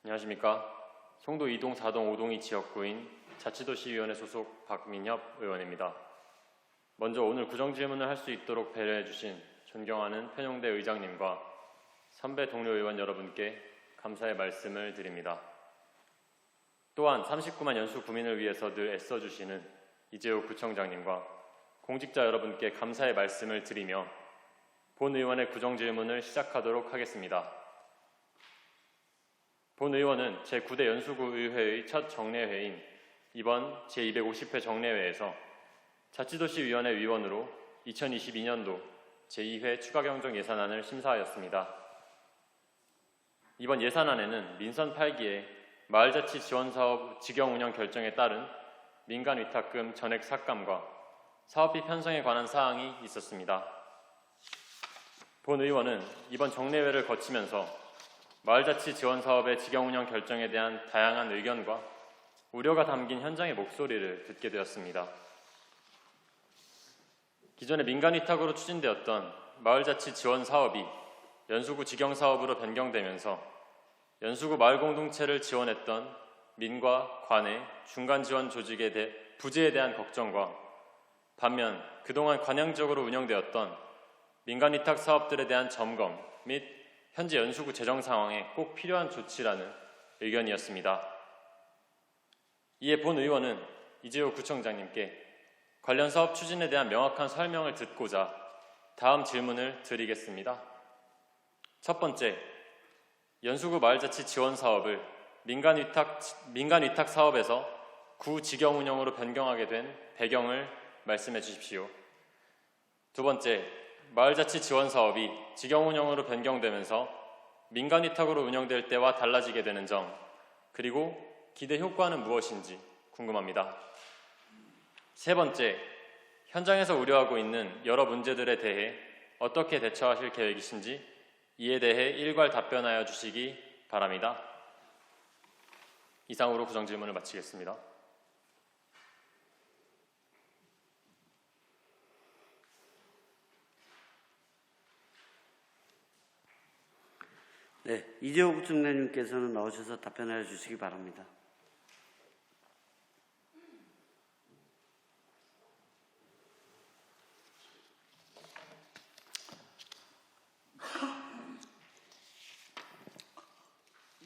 안녕하십니까. 송도 2동, 4동, 5동이 지역구인 자치도시위원회 소속 박민협 의원입니다. 먼저 오늘 구정질문을 할 수 있도록 배려해 주신 존경하는 편용대 의장님과 선배 동료 의원 여러분께 감사의 말씀을 드립니다. 또한 39만 연수 구민을 위해서 늘 애써주시는 이재호 구청장님과 공직자 여러분께 감사의 말씀을 드리며 본 의원의 구정질문을 시작하도록 하겠습니다. 본 의원은 제9대 연수구 의회의 첫 정례회인 이번 제250회 정례회에서 자치도시위원회 위원으로 2022년도 제2회 추가경정 예산안을 심사하였습니다. 이번 예산안에는 민선 8기의 마을자치 지원사업 직영운영 결정에 따른 민간위탁금 전액 삭감과 사업비 편성에 관한 사항이 있었습니다. 본 의원은 이번 정례회를 거치면서 마을자치 지원사업의 직영운영 결정에 대한 다양한 의견과 우려가 담긴 현장의 목소리를 듣게 되었습니다. 기존의 민간위탁으로 추진되었던 마을자치 지원사업이 연수구 직영사업으로 변경되면서 연수구 마을공동체를 지원했던 민과 관의 중간지원 조직의 부재에 대한 걱정과 반면 그동안 관행적으로 운영되었던 민간위탁 사업들에 대한 점검 및 현재 연수구 재정 상황에 꼭 필요한 조치라는 의견이었습니다. 이에 본 의원은 이재호 구청장님께 관련 사업 추진에 대한 명확한 설명을 듣고자 다음 질문을 드리겠습니다. 첫 번째, 연수구 마을자치 지원 사업을 민간위탁 사업에서 구 직영 운영으로 변경하게 된 배경을 말씀해 주십시오. 두 번째, 마을자치 지원 사업이 직영 운영으로 변경되면서 민간위탁으로 운영될 때와 달라지게 되는 점, 그리고 기대 효과는 무엇인지 궁금합니다. 세 번째, 현장에서 우려하고 있는 여러 문제들에 대해 어떻게 대처하실 계획이신지 이에 대해 일괄 답변하여 주시기 바랍니다. 이상으로 구정질문을 마치겠습니다. 네, 이재호 구청장님께서는 나오셔서 답변해 주시기 바랍니다.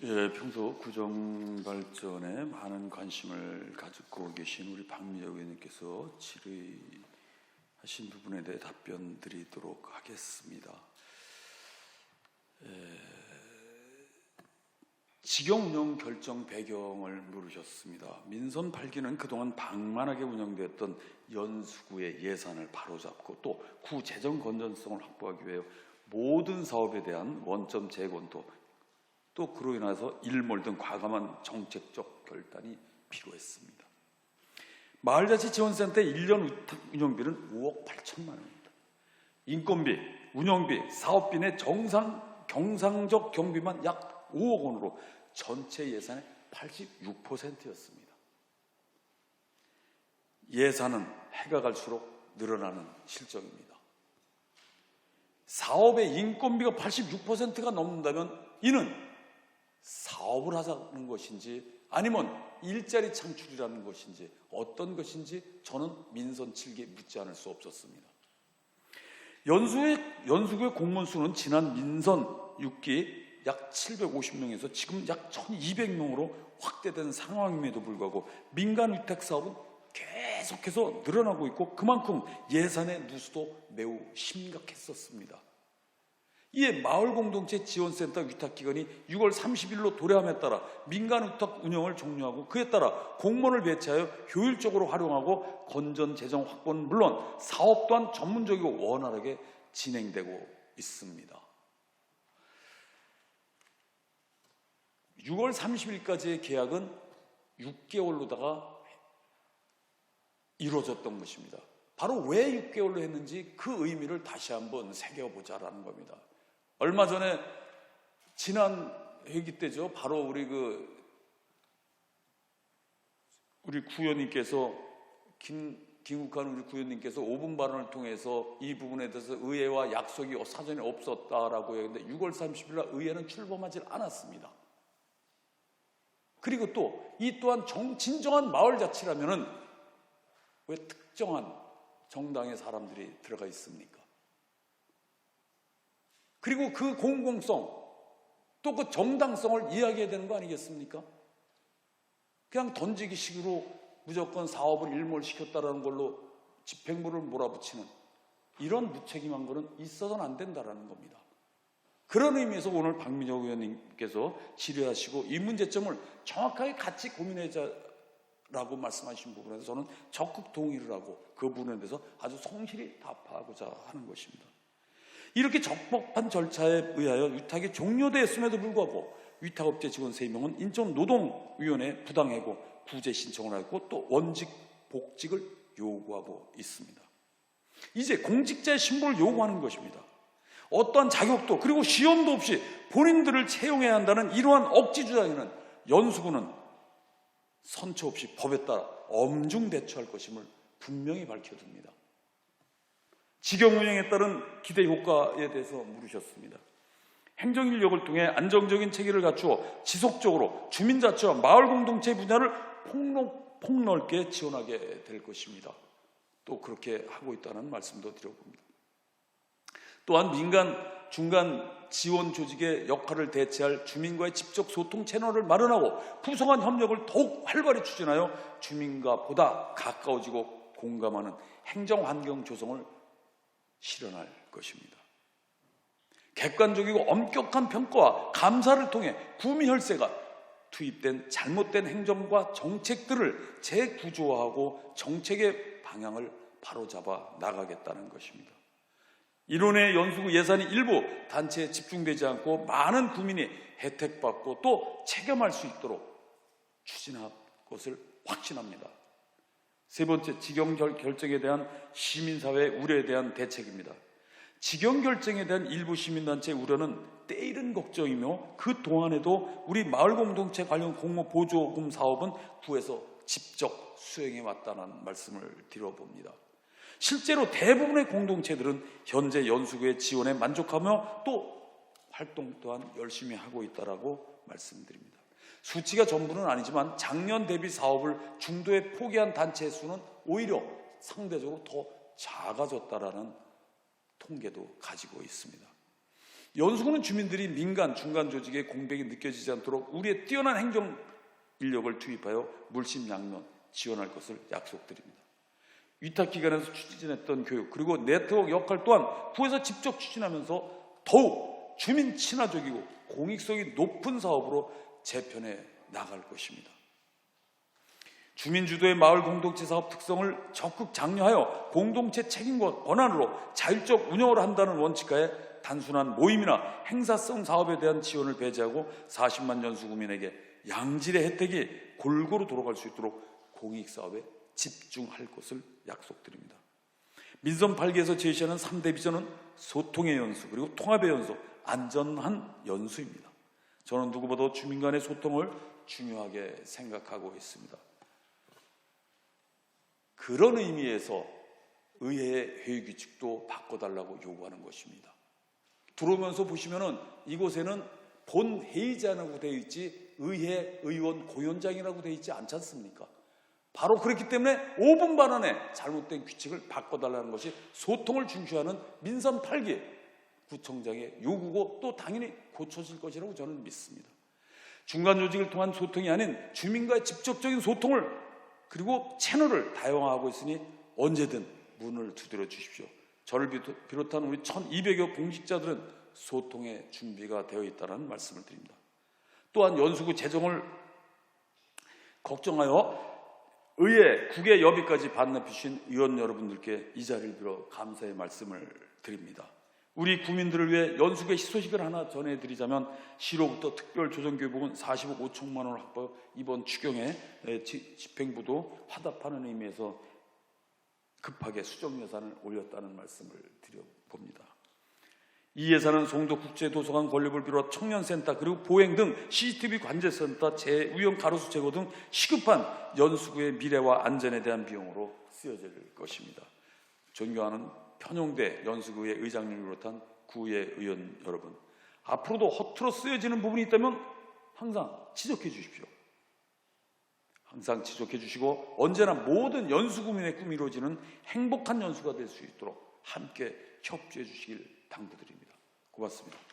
예, 평소 구정 발전에 많은 관심을 가지고 계신 우리 박민혁 의원님께서 질의하신 부분에 대해 답변 드리도록 하겠습니다. 직영 운영 결정 배경을 물으셨습니다. 민선 8기는 그동안 방만하게 운영됐던 연수구의 예산을 바로잡고 또 구 재정 건전성을 확보하기 위해 모든 사업에 대한 원점 재검토 또 그로 인해서 일몰 등 과감한 정책적 결단이 필요했습니다. 마을자치 지원센터 1년 운영비는 5억 8천만 원입니다. 인건비, 운영비, 사업비 내 경상적 경비만 약 5억 원으로 전체 예산의 86%였습니다. 예산은 해가 갈수록 늘어나는 실정입니다. 사업의 인건비가 86%가 넘는다면 이는 사업을 하자는 것인지 아니면 일자리 창출이라는 것인지 어떤 것인지 저는 민선 7기에 묻지 않을 수 없었습니다. 연수구의 공무원 수는 지난 민선 6기 약 750명에서 지금 약 1200명으로 확대된 상황임에도 불구하고 민간위탁 사업은 계속해서 늘어나고 있고 그만큼 예산의 누수도 매우 심각했었습니다. 이에 마을공동체 지원센터 위탁기관이 6월 30일로 도래함에 따라 민간위탁 운영을 종료하고 그에 따라 공무원을 배치하여 효율적으로 활용하고 건전 재정 확보는 물론 사업 또한 전문적이고 원활하게 진행되고 있습니다. 6월 30일까지의 계약은 6개월로다가 이루어졌던 것입니다. 바로 왜 6개월로 했는지 그 의미를 다시 한번 새겨보자라는 겁니다. 얼마 전에 지난 회기 때죠. 바로 우리 구의원님께서 김국환 우리 구의원님께서 5분 발언을 통해서 이 부분에 대해서 의회와 약속이 사전에 없었다라고 했는데 6월 30일 날 의회는 출범하지 않았습니다. 그리고 또 이 또한 진정한 마을 자치라면은 왜 특정한 정당의 사람들이 들어가 있습니까? 그리고 그 공공성 또 그 정당성을 이야기해야 되는 거 아니겠습니까? 그냥 던지기 식으로 무조건 사업을 일몰시켰다라는 걸로 집행부를 몰아붙이는 이런 무책임한 거는 있어서는 안 된다라는 겁니다. 그런 의미에서 오늘 박민혁 의원님께서 질의하시고 이 문제점을 정확하게 같이 고민하자라고 말씀하신 부분에서 저는 적극 동의를 하고 그 부분에 대해서 아주 성실히 답하고자 하는 것입니다. 이렇게 적법한 절차에 의하여 위탁이 종료되었음에도 불구하고 위탁업체 직원 3명은 인천노동위원회에 부당해고 구제 신청을 하고 또 원직 복직을 요구하고 있습니다. 이제 공직자의 신분을 요구하는 것입니다. 어떠한 자격도 그리고 시험도 없이 본인들을 채용해야 한다는 이러한 억지 주장에는 연수구는 선처 없이 법에 따라 엄중 대처할 것임을 분명히 밝혀둡니다. 직영 운영에 따른 기대 효과에 대해서 물으셨습니다. 행정인력을 통해 안정적인 체계를 갖추어 지속적으로 주민자치와 마을 공동체 분야를 폭넓게 지원하게 될 것입니다. 또 그렇게 하고 있다는 말씀도 드려봅니다. 또한 민간 중간 지원 조직의 역할을 대체할 주민과의 직접 소통 채널을 마련하고 부서 간 협력을 더욱 활발히 추진하여 주민과 보다 가까워지고 공감하는 행정환경 조성을 실현할 것입니다. 객관적이고 엄격한 평가와 감사를 통해 구미혈세가 투입된 잘못된 행정과 정책들을 재구조화하고 정책의 방향을 바로잡아 나가겠다는 것입니다. 이론의 연수구 예산이 일부 단체에 집중되지 않고 많은 구민이 혜택받고 또 체감할 수 있도록 추진할 것을 확신합니다. 세 번째, 직영 결정에 대한 시민사회의 우려에 대한 대책입니다. 직영 결정에 대한 일부 시민단체의 우려는 때이른 걱정이며 그 동안에도 우리 마을 공동체 관련 공모 보조금 사업은 구에서 직접 수행해 왔다는 말씀을 드려봅니다. 실제로 대부분의 공동체들은 현재 연수구의 지원에 만족하며 또 활동 또한 열심히 하고 있다라고 말씀드립니다. 수치가 전부는 아니지만 작년 대비 사업을 중도에 포기한 단체 수는 오히려 상대적으로 더 작아졌다라는 통계도 가지고 있습니다. 연수구는 주민들이 민간 중간 조직의 공백이 느껴지지 않도록 우리의 뛰어난 행정 인력을 투입하여 물심양면 지원할 것을 약속드립니다. 위탁기관에서 추진했던 교육 그리고 네트워크 역할 또한 구에서 직접 추진하면서 더욱 주민 친화적이고 공익성이 높은 사업으로 재편해 나갈 것입니다. 주민 주도의 마을 공동체 사업 특성을 적극 장려하여 공동체 책임과 권한으로 자율적 운영을 한다는 원칙하에 단순한 모임이나 행사성 사업에 대한 지원을 배제하고 40만 연수구민에게 양질의 혜택이 골고루 돌아갈 수 있도록 공익사업에 집중할 것을 약속드립니다. 민선 8기에서 제시하는 3대 비전은 소통의 연수 그리고 통합의 연수, 안전한 연수입니다. 저는 누구보다 주민 간의 소통을 중요하게 생각하고 있습니다. 그런 의미에서 의회의 회의 규칙도 바꿔달라고 요구하는 것입니다. 들어오면서 보시면은 이곳에는 본 회의자라고 되어 있지 의회 의원 공연장이라고 되어 있지 않지 않습니까? 바로 그렇기 때문에 5분 반안에 잘못된 규칙을 바꿔달라는 것이 소통을 중시하는 민선 8기 구청장의 요구고 또 당연히 고쳐질 것이라고 저는 믿습니다. 중간 조직을 통한 소통이 아닌 주민과의 직접적인 소통을 그리고 채널을 다양화하고 있으니 언제든 문을 두드려 주십시오. 저를 비롯한 우리 1200여 공직자들은 소통의 준비가 되어 있다는 말씀을 드립니다. 또한 연수구 재정을 걱정하여 의회, 국회 여비까지 반납해 주신 의원 여러분들께 이 자리를 빌어 감사의 말씀을 드립니다. 우리 구민들을 위해 연수구의 희소식을 하나 전해드리자면 시로부터 특별조정교육은 40억 5천만 원을 확보하여 이번 추경에 집행부도 화답하는 의미에서 급하게 수정 예산을 올렸다는 말씀을 드려봅니다. 이 예산은 송도국제도서관 건립을 비롯 청년센터 그리고 보행 등 CCTV 관제센터 재우영 가로수 제거 등 시급한 연수구의 미래와 안전에 대한 비용으로 쓰여질 것입니다. 존경하는 편용대 연수구의 의장님을 비롯한 구의 의원 여러분, 앞으로도 허투루 쓰여지는 부분이 있다면 항상 지적해 주십시오. 항상 지속해 주시고 언제나 모든 연수구민의 꿈이 이루어지는 행복한 연수가 될 수 있도록 함께 협조해 주시길 당부드립니다. 고맙습니다.